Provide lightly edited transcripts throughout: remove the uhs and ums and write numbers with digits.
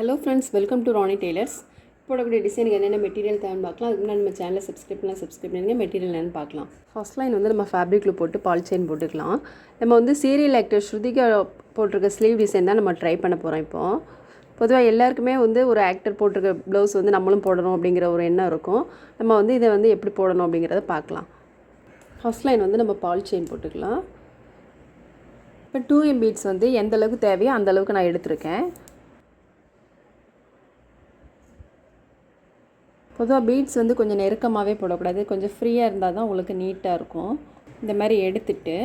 Hello friends, welcome to Ronnie Tailors. போடக்கூடிய டிசைனுக்கு என்னென்ன மெட்டீரியல் தேவைன்னு பார்க்கலாம். அதுக்கு முன்னாடி நம்ம சேனலை சப்ஸ்கிரைப் பண்ணுங்கள். மெட்டீரியல் என்னென்னு பார்க்கலாம். ஃபர்ஸ்ட் லைன் வந்து நம்ம ஃபேப்ரிக்கில் போட்டு பால் செயின் போட்டுக்கலாம். நம்ம வந்து சீரியல் ஆக்டர் ஸ்ருதிகா போட்டிருக்க ஸ்லீவ் டிசைன் தான் நம்ம ட்ரை பண்ண போகிறோம். இப்போது பொதுவாக எல்லாருக்குமே வந்து ஒரு ஆக்டர் போட்டிருக்க ப்ளவுஸ் வந்து நம்மளும் போடணும் அப்படிங்கிற ஒரு எண்ணம் இருக்கும். நம்ம வந்து இதை வந்து எப்படி போடணும் அப்படிங்கிறத பார்க்கலாம். ஃபர்ஸ்ட் லைன் வந்து நம்ம பால் செயின் போட்டுக்கலாம். இப்போ 2M பீட்ஸ் வந்து எந்த அளவுக்கு தேவையோ அந்த அளவுக்கு நான் எடுத்திருக்கேன். பொதுவாக பீட்ஸ் வந்து கொஞ்சம் நெருக்கமாகவே போடக்கூடாது, கொஞ்சம் ஃப்ரீயாக இருந்தால் தான் உங்களுக்கு நீட்டாக இருக்கும். இந்த மாதிரி எடுத்துகிட்டு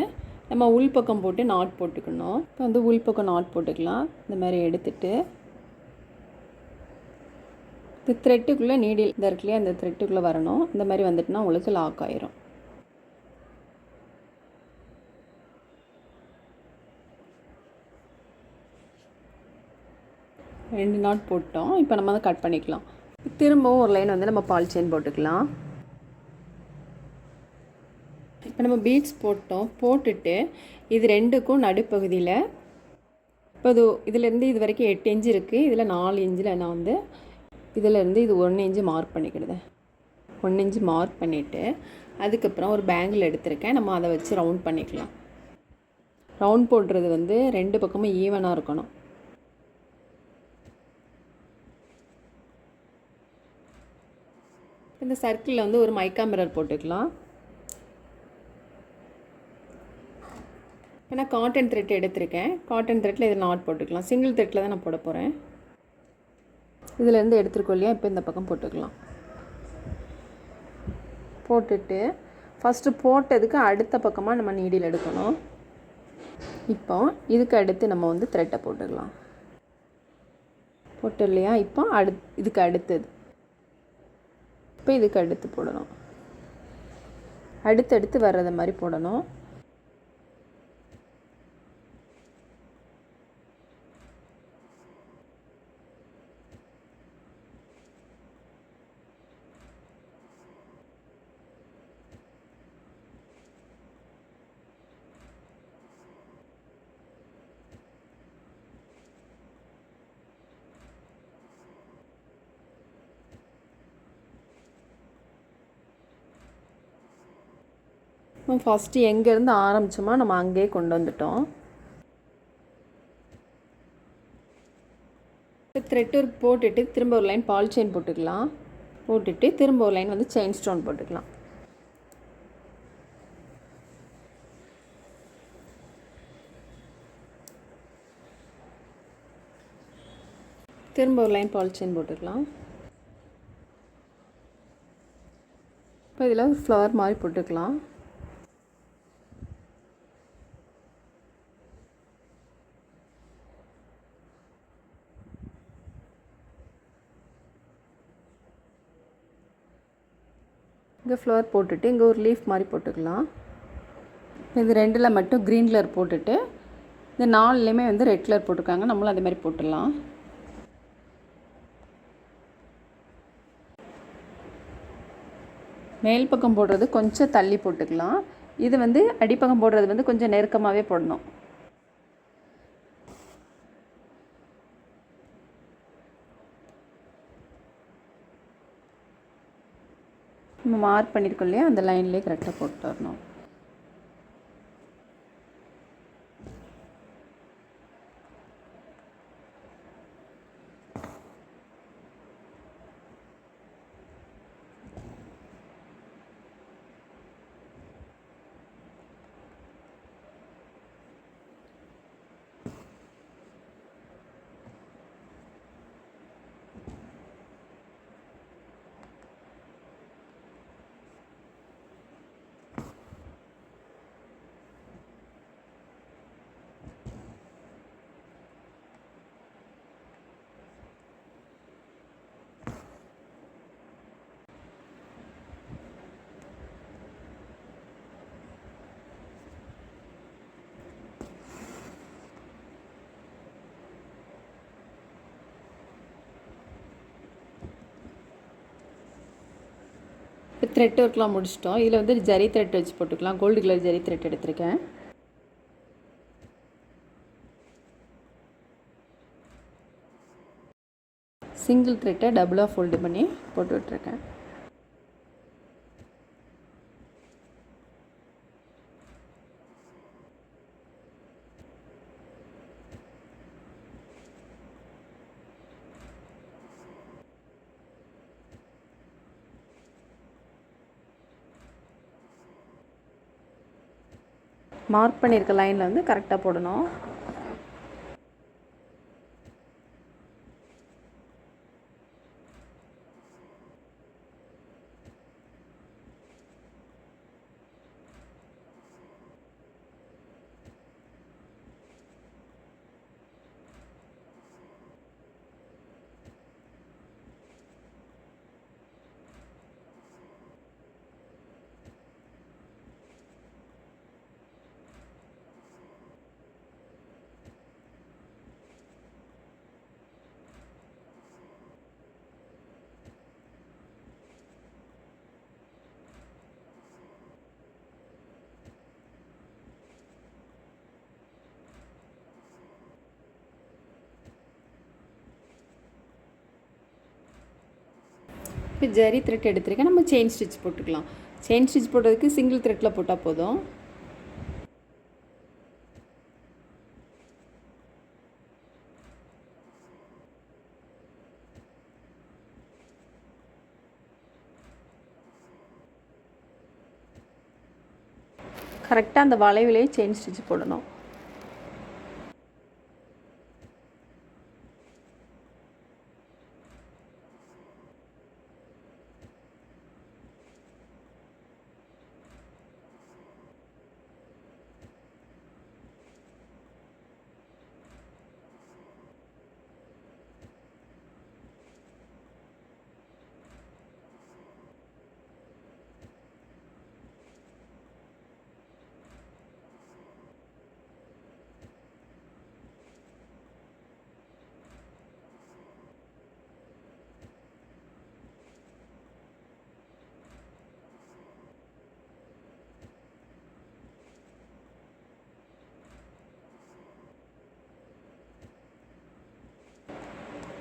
நம்ம உள்பக்கம் போட்டு நாட் போட்டுக்கணும். இப்போ வந்து உள்பக்கம் நாட் போட்டுக்கலாம். இந்த மாதிரி எடுத்துகிட்டு இந்த த்ரெட்டுக்குள்ளே நீடில் இந்த இருக்குல்லையே அந்த த்ரெட்டுக்குள்ளே வரணும். இந்த மாதிரி வந்துட்டுனா உங்களுக்கு லாக் ஆயிரும். ரெண்டு நாட் போட்டோம். இப்போ நம்ம வந்து கட் பண்ணிக்கலாம். திரும்பவும் ஒரு லைன் வந்து நம்ம பால் செயின் போட்டுக்கலாம். இப்போ நம்ம பீட்ஸ் போட்டுட்டு இது ரெண்டுக்கும் நடுப்பகுதியில் இப்போ இதிலேருந்து இது வரைக்கும் 8 இன்ச்சு இருக்குது. இதில் 4 இன்ச்சில் நான் வந்து இதிலேருந்து இது 1 இன்ச்சு மார்க் பண்ணிக்கிடுதேன். 1 இன்ச்சு மார்க் பண்ணிவிட்டு அதுக்கப்புறம் ஒரு பேங்கிள் எடுத்திருக்கேன். நம்ம அதை வச்சு ரவுண்ட் பண்ணிக்கலாம். ரவுண்ட் போடுறது வந்து ரெண்டு பக்கமும் ஈவனாக இருக்கணும். இந்த சர்க்கிளில் வந்து ஒரு மைக்கா மிரர் போட்டுக்கலாம். ஏன்னா காட்டன் த்ரெட் எடுத்திருக்கேன். காட்டன் த்ரெட்டில் இதில் நாட் போட்டுக்கலாம். சிங்கிள் த்ரெட்டில் தான் நான் போட போகிறேன். இதிலேருந்து எடுத்துருக்கோம் இல்லையா, இப்போ இந்த பக்கம் போட்டுக்கலாம். போட்டுட்டு ஃபஸ்ட்டு போட்டதுக்கு அடுத்த பக்கமாக நம்ம நீடில் எடுக்கணும். இப்போ இதுக்கு அடுத்து நம்ம வந்து த்ரெட்டை போட்டுக்கலாம். போட்டு இல்லையா, இப்போ இதுக்கு அடுத்தது இப்போ இதுக்கு அடுத்து போடணும். அடுத்தடுத்து வர்றத மாதிரி போடணும். ஃபஸ்ட்டு எங்கேருந்து ஆரம்பித்தோமோ நம்ம அங்கேயே கொண்டு வந்துட்டோம். த்ரெட் ஒர்க் போட்டுட்டு திரும்ப ஒரு லைன் பால் செயின் போட்டுக்கலாம். போட்டுட்டு திரும்ப ஒரு லைன் வந்து செயின் ஸ்டோன் போட்டுக்கலாம். திரும்ப ஒரு லைன் பால் செயின் போட்டுக்கலாம். இப்போ இதில் ஒரு ஃப்ளவர் மாதிரி போட்டுக்கலாம். இங்கே ஃப்ளவர் போட்டுட்டு இங்கே ஒரு லீஃப் மாதிரி போட்டுக்கலாம். இது ரெண்டில் மட்டும் க்ரீன் கலர் போட்டுட்டு இந்த 4லேயுமே வந்து ரெட் கலர் போட்டிருக்காங்க. நம்மளும் அதே மாதிரி போட்டுடலாம். மேல் பக்கம் போடுறது கொஞ்சம் தள்ளி போட்டுக்கலாம். இது வந்து அடிப்பக்கம் போடுறது வந்து கொஞ்சம் நெருக்கமாகவே போடணும். நம்ம மார்க் பண்ணியிருக்கோம் இல்லையா, அந்த லைன்லேயே கரெக்டாக போட்டு வரணும். இப்போ த்ரெட் ஒர்க்லாம் முடிச்சிட்டோம். இதில் வந்து ஜரி த்ரெட் வச்சு போட்டுக்கலாம். கோல்டு கலர் ஜரி த்ரெட் எடுத்திருக்கேன். சிங்கிள் த்ரெட்டை டபுளாக ஃபோல்டு பண்ணி போட்டு விட்டுருக்கேன். மார்க் பண்ணியிருக்க லைனில் வந்து கரெக்டாக போடணும். இப்போ ஜரி த்ரெட் எடுத்துருக்கேன். நம்ம செயின் ஸ்டிச் போட்டுக்கலாம். செயின் ஸ்டிச் போடுறதுக்கு சிங்கிள் த்ரெட்டில் போட்டால் போதும். கரெக்டாக அந்த வளைவிலேயே செயின் ஸ்டிச் போடணும்.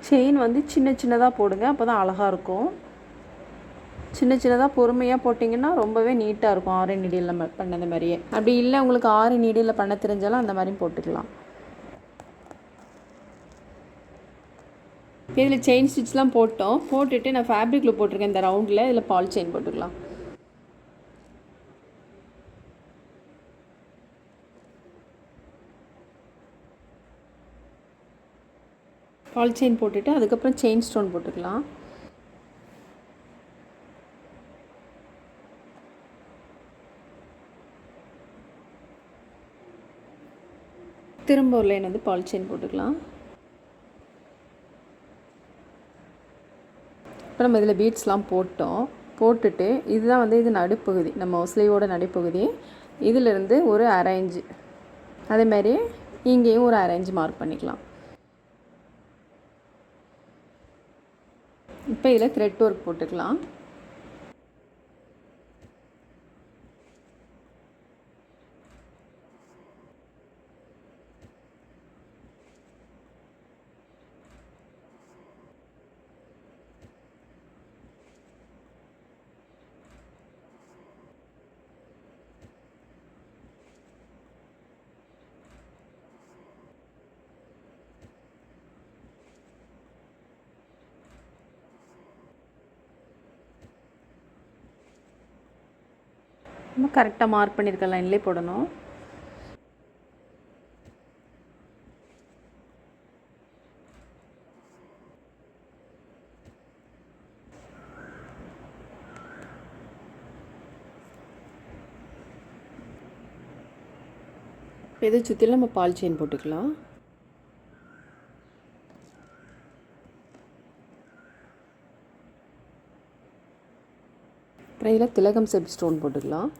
செயின் வந்து சின்ன சின்னதாக போடுங்க, அப்போ தான் அழகாக இருக்கும். சின்ன சின்னதாக பொறுமையாக போட்டிங்கன்னா ரொம்பவே நீட்டாக இருக்கும். ஆரி நீடியில் நம்ம பண்ணது மாதிரியே. அப்படி இல்லை உங்களுக்கு ஆரி நீடியில் பண்ண தெரிஞ்சாலும் அந்த மாதிரியும் போட்டுக்கலாம். இதில் செயின் ஸ்டிச்லாம் போட்டுட்டு நான் ஃபேப்ரிக்கில் போட்டிருக்கேன் இந்த ரவுண்டில். இதில் பால் செயின் போட்டுக்கலாம். பால் செயின் போட்டுட்டு அதுக்கப்புறம் செயின் ஸ்டோன் போட்டுக்கலாம். திரும்ப ஒரு லைன் வந்து பால் செயின் போட்டுக்கலாம். இப்போ நம்ம இதில் பீட்ஸ்லாம் போட்டுட்டு இதுதான் வந்து இது நடுப்பகுதி, நம்ம ஸ்லீவோட நடுப்பகுதி. இதிலிருந்து ஒரு அரை இன்ச்சு, அதேமாதிரி இங்கேயும் ஒரு அரை இன்ச்சு மார்க் பண்ணிக்கலாம். இப்போ இதில் த்ரெட் ஒர்க் போட்டுக்கலாம். நம்ம கரெக்டாக மார்க் பண்ணியிருக்க லைன்லேயே போடணும். இதை சுற்றிலும் நம்ம பால் செயின் போட்டுக்கலாம். அப்புறம் இதில் திலகம் செட் ஸ்டோன் போட்டுக்கலாம்.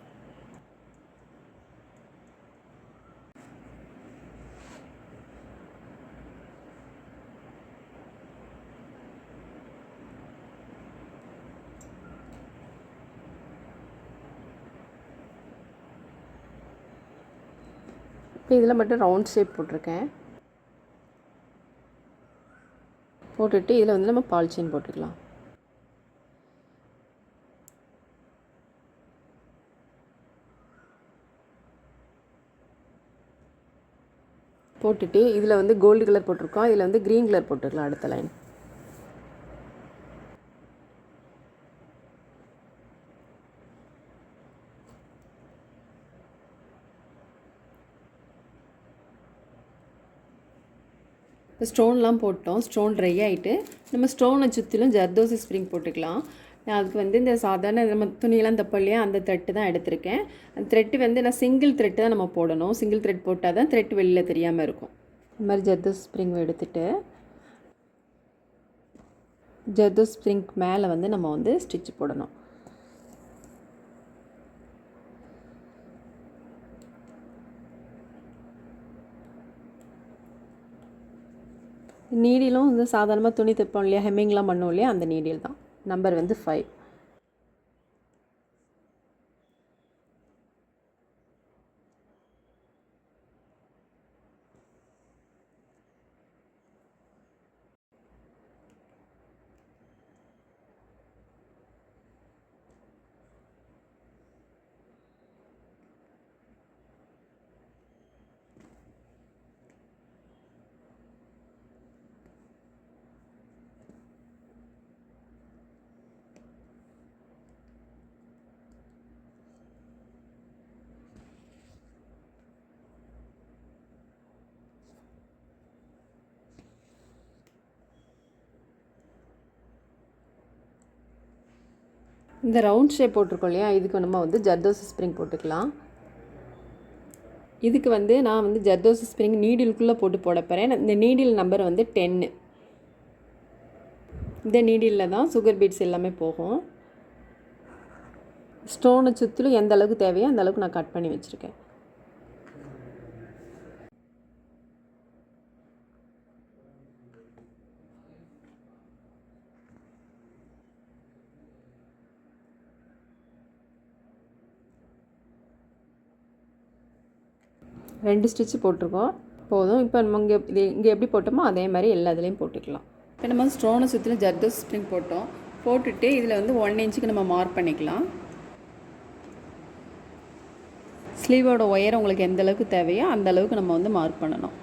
இப்போ இதில் மட்டும் ரவுண்ட் ஷேப் போட்டிருக்கேன். போட்டுட்டு இதில் வந்து நம்ம பால் செயின் போட்டுக்கலாம். போட்டுட்டு இதில் வந்து கோல்டு கலர் போட்டிருக்கோம், இதில் வந்து க்ரீன் கலர் போட்டுக்கலாம் அடுத்த லைன். இப்போ ஸ்டோன்லாம் போட்டோம். ஸ்டோன் ட்ரை ஆகிட்டு நம்ம ஸ்டோனை சுற்றிலும் ஜர்தோசி ஸ்ப்ரிங் போட்டுக்கலாம். நான் அதுக்கு வந்து இந்த சாதாரண நம்ம துணியெல்லாம் தப்போம் இல்லையா, அந்த த்ரெட்டு தான் எடுத்திருக்கேன். அந்த த்ரெட்டு வந்து நான் சிங்கிள் த்ரெட்டு தான் நம்ம போடணும். சிங்கிள் த்ரெட் போட்டால் தான் த்ரெட் வெளியில் தெரியாமல் இருக்கும். இந்த மாதிரி ஜர்தோசி ஸ்ப்ரிங் எடுத்துகிட்டு ஜர்தோசி ஸ்ப்ரிங்க் மேலே வந்து நம்ம வந்து ஸ்டிச் போடணும். நீடிலும் வந்து சாதாரணமாக துணி தைப்போம் இல்லையா, ஹெம்மிங்லாம் பண்ணுவோம் இல்லையா, அந்த நீடில் தான். நம்பர் வந்து 5. இந்த ரவுண்ட் ஷேப் போட்டிருக்கோம் இல்லையா, இதுக்கு நம்ம வந்து ஜர்தோசி ஸ்ப்ரிங் போட்டுக்கலாம். இதுக்கு வந்து நான் வந்து ஜர்தோசி ஸ்ப்ரிங் நீடிலுக்குள்ளே போட்டு போட போகிறேன். இந்த நீடில் நம்பர் வந்து 10. இந்த நீடிலில் தான் சுகர் பீட்ஸ் எல்லாமே போகும். ஸ்டோனை சுற்றிலும் எந்த அளவுக்கு தேவையோ அந்த அளவுக்கு நான் கட் பண்ணி வச்சுருக்கேன். ரெண்டு ஸ்டிச்சு போட்டிருக்கோம், போதும். இப்போ நம்ம இங்கே எப்படி போட்டோமோ அதே மாதிரி எல்லா இதுலேயும் போட்டுக்கலாம். இப்போ நம்ம ஸ்டோனை சுற்றிலும் ஜர்தோசி ஸ்ப்ரிங் போட்டுட்டு இதில் வந்து 1 இன்ச்சுக்கு நம்ம மார்க் பண்ணிக்கலாம். ஸ்லீவோட ஒயர் உங்களுக்கு எந்த அளவுக்கு தேவையோ அந்த அளவுக்கு நம்ம வந்து மார்க் பண்ணணும்.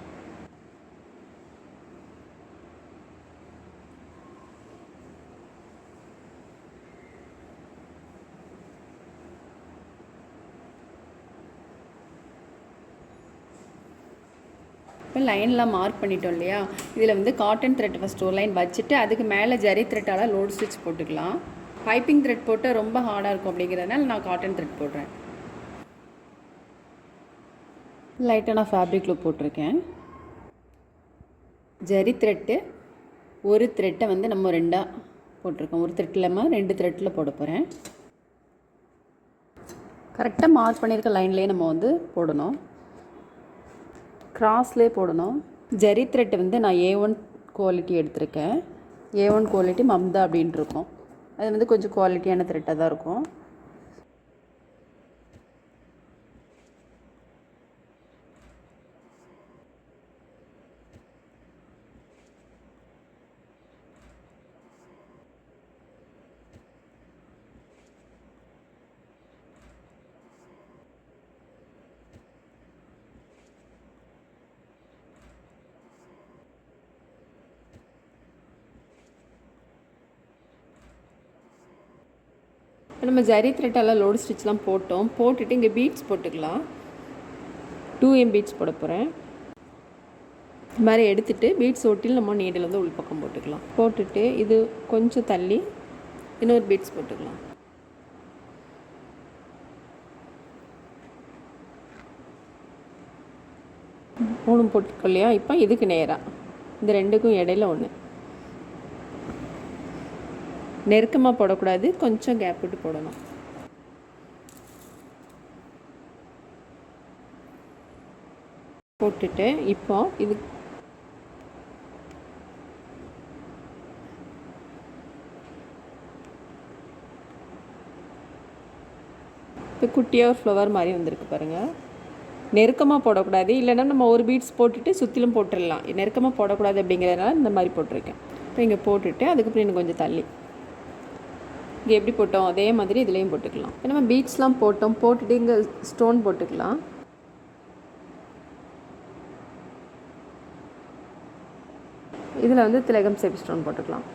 இப்போ லைன்லாம் மார்க் பண்ணிட்டோம் இல்லையா, இதில் வந்து காட்டன் த்ரெட் ஃபஸ்ட் ஒரு லைன் வச்சுட்டு அதுக்கு மேலே ஜரி த்ரெட்டால் லோட் ஸ்டிச் போட்டுக்கலாம். பைப்பிங் த்ரெட் போட்டு ரொம்ப ஹார்டாக இருக்கும் அப்படிங்கிறதுனால நான் காட்டன் த்ரெட் போடுறேன். லைட்டாக நான் ஃபேப்ரிக் லூப் போட்டிருக்கேன். ஜரி த்ரெட்டு ஒரு த்ரெட்டை வந்து நம்ம 2ஆக போட்டிருக்கோம். ஒரு த்ரெட் இல்லாமல் 2 த்ரெட்டில் போட போகிறேன். கரெக்டாக மார்க் பண்ணியிருக்க லைன்லேயே நம்ம வந்து போடணும், கிராஸ்லேயே போடணும். ஜரி த்ரெட் வந்து நான் A1 குவாலிட்டி எடுத்திருக்கேன். A1 குவாலிட்டி மம்தா அப்படின்ட்டு இருக்கும். அது வந்து கொஞ்சம் குவாலிட்டியான த்ரெட்டாக தான் இருக்கும். இப்போ நம்ம ஜரி த்ரெட்டெல்லாம் லோடு ஸ்டிச்லாம் போட்டுட்டு இங்கே பீட்ஸ் போட்டுக்கலாம். 2M பீட்ஸ் போட போகிறேன். இது மாதிரி எடுத்துகிட்டு பீட்ஸ் ஒட்டில் நம்ம நீடில் வந்து உள்பக்கம் போட்டுக்கலாம். போட்டுட்டு இது கொஞ்சம் தள்ளி இன்னொரு பீட்ஸ் போட்டுக்கலாம். மூணு போட்டுக்கோ இல்லையா, இப்போ இதுக்கு நேராக இந்த ரெண்டுக்கும் இடையில ஒன்று. நெருக்கமாக போடக்கூடாது, கொஞ்சம் கேப் விட்டு போடணும். போட்டுட்டு இப்போ இது இப்போ குட்டியாக ஒரு ஃப்ளவர் மாதிரி வந்திருக்கு பாருங்கள். நெருக்கமாக போடக்கூடாது, இல்லைன்னா நம்ம ஒரு பீட்ஸ் போட்டுட்டு சுற்றிலும் போட்டுடலாம். நெருக்கமாக போடக்கூடாது அப்படிங்கிறதுனால இந்த மாதிரி போட்டிருக்கேன். இப்போ இங்கே போட்டுட்டு அதுக்கப்புறம் இன்னும் கொஞ்சம் தள்ளி இங்கே எப்படி போட்டோம் அதே மாதிரி இதுலேயும் போட்டுக்கலாம். இப்போ நம்ம பீட்ஸ்லாம் போட்டோம், போட்டுட்டு இங்கே ஸ்டோன் போட்டுக்கலாம். இதில் வந்து திலகம் ஷேப் ஸ்டோன் போட்டுக்கலாம்.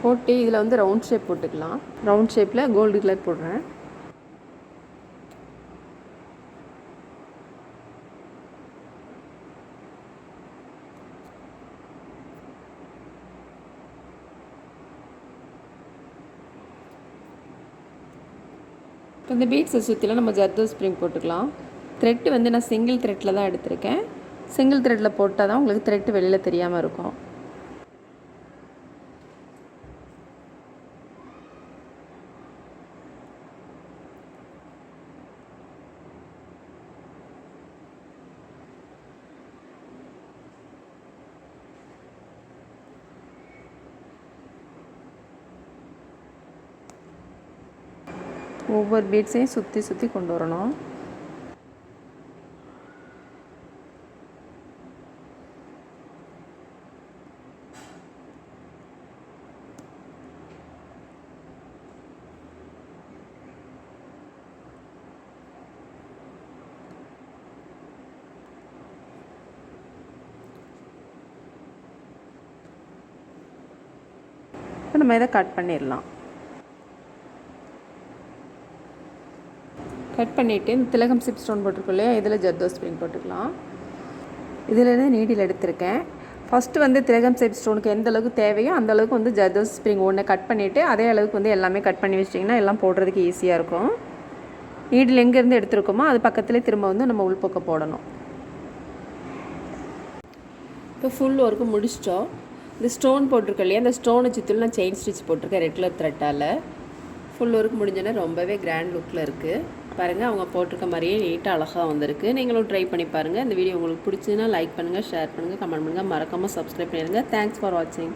போட்டு இதில் வந்து ரவுண்ட் ஷேப் போட்டுக்கலாம். ரவுண்ட் ஷேப்பில் கோல்டு கலர் போடுறேன். இப்போ இந்த பீட்ஸை சுற்றிலாம் நம்ம ஜர்தோசி ஸ்ப்ரிங் போட்டுக்கலாம். த்ரெட்டு வந்து நான் சிங்கிள் த்ரெட்டில் தான் எடுத்திருக்கேன். சிங்கிள் த்ரெட்டில் போட்டால் தான் உங்களுக்கு த்ரெட்டு வெளியில் தெரியாமல் இருக்கும். ஒவ்வொரு பீட்ஸையும் சுற்றி சுற்றி கொண்டு வரணும். இப்போ நம்ம இதை கட் பண்ணிடலாம். கட் பண்ணிவிட்டு இந்த திலகம் ஷேப் ஸ்டோன் போட்டிருக்கோம் இல்லையா, இதில் ஜர்தோசி ஸ்ப்ரிங் போட்டுக்கலாம். இதில் நீடில் எடுத்திருக்கேன். ஃபஸ்ட்டு வந்து திலகம் ஷேப் ஸ்டோனுக்கு எந்த அளவுக்கு தேவையோ அந்த அளவுக்கு வந்து ஜர்தோசி ஸ்ப்ரிங் ஒன்று கட் பண்ணிவிட்டு அதே அளவுக்கு வந்து எல்லாமே கட் பண்ணி வச்சிட்டிங்கன்னா எல்லாம் போடுறதுக்கு ஈஸியாக இருக்கும். நீடில் எங்கேருந்து எடுத்துருக்கோமோ அது பக்கத்துலேயே திரும்ப வந்து நம்ம உள்பக்கம் போடணும். இப்போ ஃபுல் ஒர்க்கு முடிச்சிட்டோம். இந்த ஸ்டோன் போட்டிருக்கோம் இல்லையா, அந்த ஸ்டோனை சுற்றிலும் நான் செயின் ஸ்டிச் போட்டிருக்கேன் ரெட் கலர் த்ரெட்டால். ஃபுல் ஒர்க் முடிஞ்சோன்னா ரொம்பவே கிராண்ட் லுக்கில் இருக்குது. பாருங்கள், அவங்க போட்டிருக்க மாதிரியே நீட்டாக அழகாக வந்திருக்கு. நீங்களும் ட்ரை பண்ணி பாருங்கள். இந்த வீடியோ உங்களுக்கு பிடிச்சதுன்னா லைக் பண்ணுங்கள், ஷேர் பண்ணுங்கள், கமெண்ட் பண்ணுங்கள், மறக்காமல் சப்ஸ்கிரைப் பண்ணிடுங்க. தேங்க்ஸ் ஃபார் வாட்சிங்.